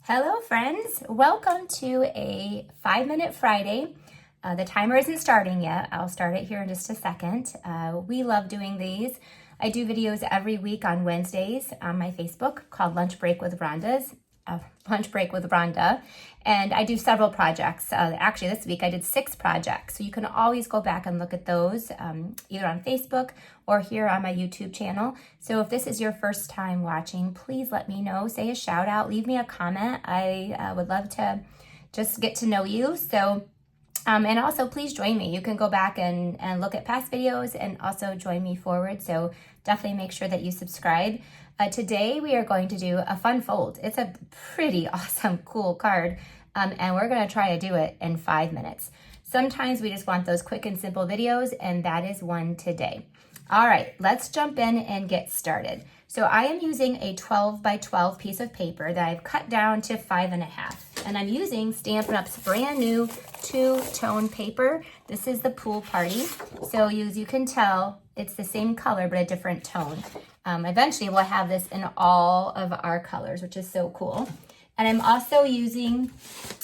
Hello friends, welcome to a 5-minute Friday. The timer isn't starting yet. I'll start it here in just a second. We love doing these. I do videos every week on Wednesdays on my Facebook called Lunch Break with Rhonda. And I do several projects. Actually, this week I did 6 projects. So you can always go back and look at those either on Facebook or here on my YouTube channel. So if this is your first time watching, please let me know. Say a shout out, leave me a comment. I would love to just get to know you. So, and also please join me. You can go back and look at past videos and also join me forward. So definitely make sure that you subscribe. Today we are going to do a fun fold. It's a pretty awesome, cool card. And we're gonna try to do it in 5 minutes. Sometimes we just want those quick and simple videos, and that is one today. All right, let's jump in and get started. So I am using a 12 by 12 piece of paper that I've cut down to 5.5. And I'm using Stampin' Up's brand new 2-tone paper. This is the Pool Party. So as you can tell, it's the same color, but a different tone. Eventually we'll have this in all of our colors, which is so cool. And I'm also using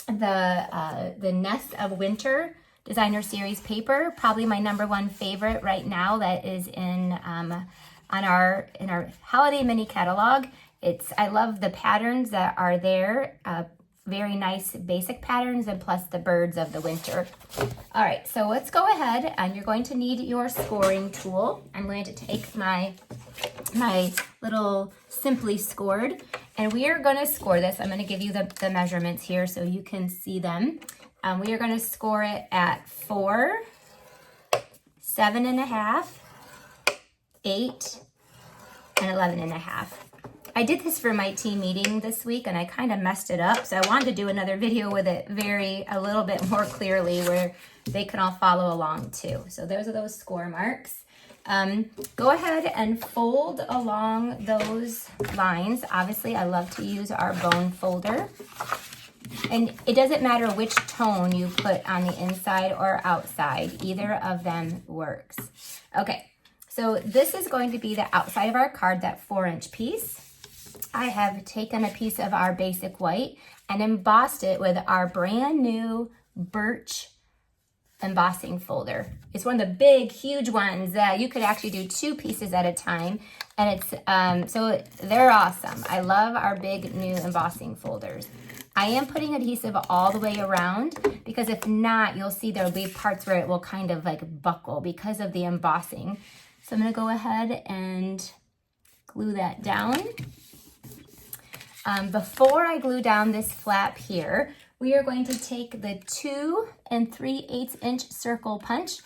the Nest of Winter Designer Series paper, probably my #1 favorite right now that is in our holiday mini catalog. I love the patterns that are there, very nice basic patterns, and plus the birds of the winter. All right, so let's go ahead, and you're going to need your scoring tool. I'm going to take my little Simply Scored, and we are going to score this. I'm going to give you the measurements here so you can see them. We are going to score it at 4, 7.5, 8, and 11.5. I did this for my team meeting this week and I kind of messed it up. So I wanted to do another video with it a little bit more clearly where they can all follow along too. So those are those score marks. Go ahead and fold along those lines. Obviously, I love to use our bone folder. And it doesn't matter which tone you put on the inside or outside. Either of them works. Okay, so this is going to be the outside of our card, that 4-inch piece. I have taken a piece of our basic white and embossed it with our brand new Birch embossing folder. It's one of the big, huge ones that you could actually do 2 pieces at a time. And it's, so they're awesome. I love our big new embossing folders. I am putting adhesive all the way around because if not, you'll see there'll be parts where it will kind of like buckle because of the embossing. So I'm gonna go ahead and glue that down. Before I glue down this flap here, we are going to take the 2 3/8 inch circle punch.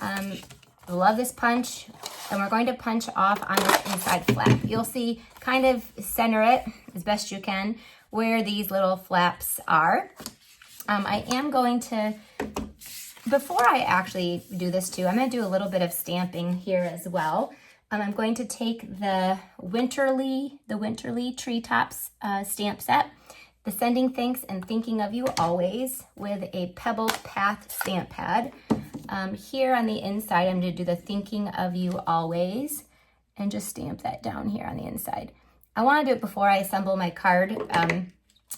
I love this punch, and we're going to punch off on this inside flap. You'll see, kind of center it as best you can where these little flaps are. I am going to, before I actually do this too, I'm going to do a little bit of stamping here as well. I'm going to take the Winterly Treetops stamp set, the Sending Thanks and Thinking of You Always, with a Pebbled Path stamp pad. Here on the inside, I'm going to do the Thinking of You Always and just stamp that down here on the inside. I want to do it before I assemble my card.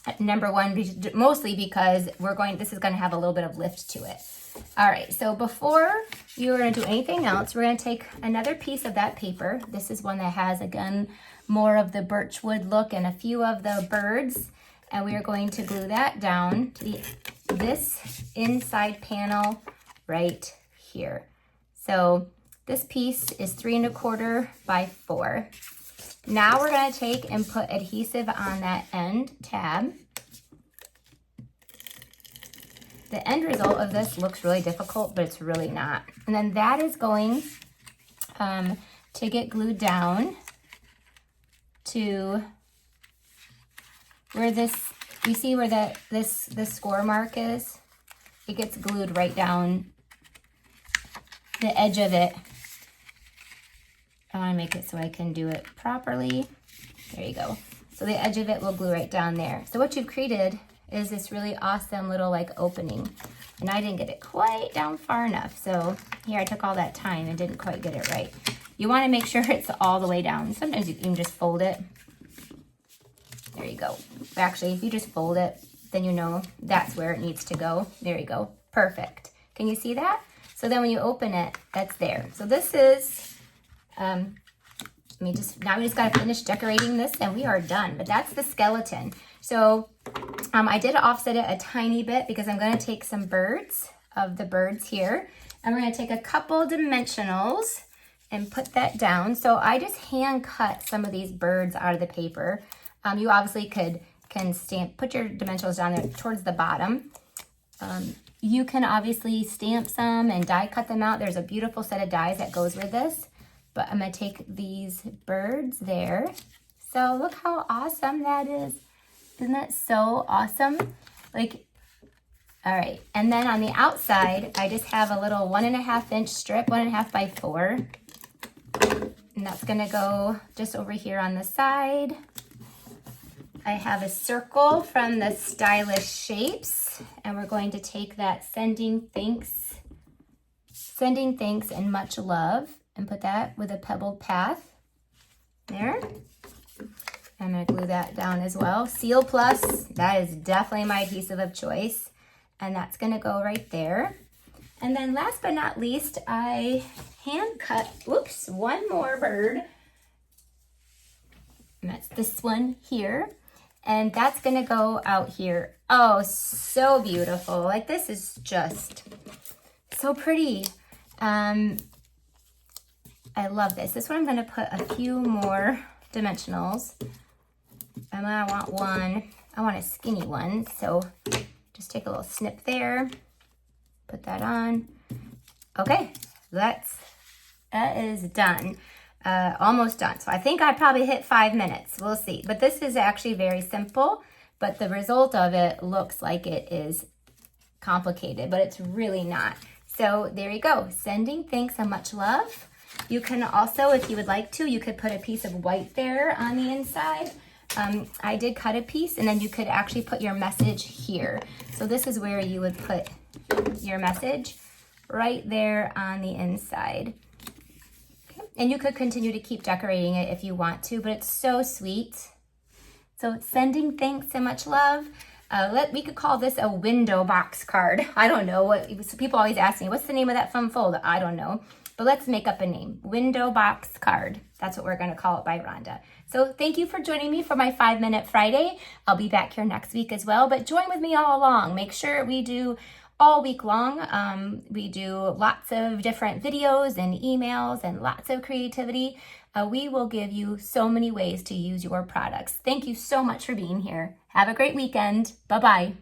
#1, mostly because this is going to have a little bit of lift to it. All right, so before you're going to do anything else, we're going to take another piece of that paper. This is one that has, again, more of the birchwood look and a few of the birds. And we are going to glue that down to this inside panel right here. So this piece is 3 1/4 by 4. Now we're going to take and put adhesive on that end tab. The end result of this looks really difficult, but it's really not. And then that is going to get glued down to where this, you see where this score mark is? It gets glued right down the edge of it. I want to make it so I can do it properly. There you go. So the edge of it will glue right down there. So what you've created is this really awesome little like opening. And I didn't get it quite down far enough. So here I took all that time and didn't quite get it right. You want to make sure it's all the way down. Sometimes you can just fold it There you go. Actually, if you just fold it, then you know that's where it needs to go. There you go. Perfect. Can you see that? So then when you open it, that's there. So this is, now we just got to finish decorating this and we are done. But that's the skeleton. So I did offset it a tiny bit because I'm going to take some birds of the birds here. And we're going to take a couple dimensionals and put that down. So I just hand cut some of these birds out of the paper. You obviously can put your dimensionals down there towards the bottom. You can obviously stamp some and die cut them out. There's a beautiful set of dies that goes with this. But I'm going to take these birds there. So look how awesome that is. Isn't that so awesome? Like, all right. And then on the outside, I just have a little 1.5 inch strip, 1.5 by 4. And that's going to go just over here on the side. I have a circle from the Stylish Shapes, and we're going to take that sending thanks and much love, and put that with a pebbled path there. I'm going to glue that down as well. Seal Plus, that is definitely my adhesive of choice, and that's going to go right there. And then last but not least, I hand cut, one more bird. And that's this one here. And that's gonna go out here. Oh, so beautiful. Like, this is just so pretty. I love this. This one I'm gonna put a few more dimensionals. And I want a skinny one. So just take a little snip there, put that on. Okay, that is done. Almost done. So I think I probably hit 5 minutes. We'll see. But this is actually very simple, but the result of it looks like it is complicated, but it's really not. So there you go. Sending thanks and much love. You can also, if you would like to, you could put a piece of white there on the inside. I did cut a piece, and then you could actually put your message here. So this is where you would put your message, right there on the inside. And you could continue to keep decorating it if you want to, but it's so sweet. So it's sending thanks and much love. We could call this a window box card. I don't know. So people always ask me, what's the name of that fun folder? I don't know. But let's make up a name. Window box card. That's what we're going to call it by Rhonda. So thank you for joining me for my 5-minute Friday. I'll be back here next week as well. But join with me all along. Make sure we do all week long. We do lots of different videos and emails and lots of creativity. We will give you so many ways to use your products. Thank you so much for being here. Have a great weekend. Bye-bye.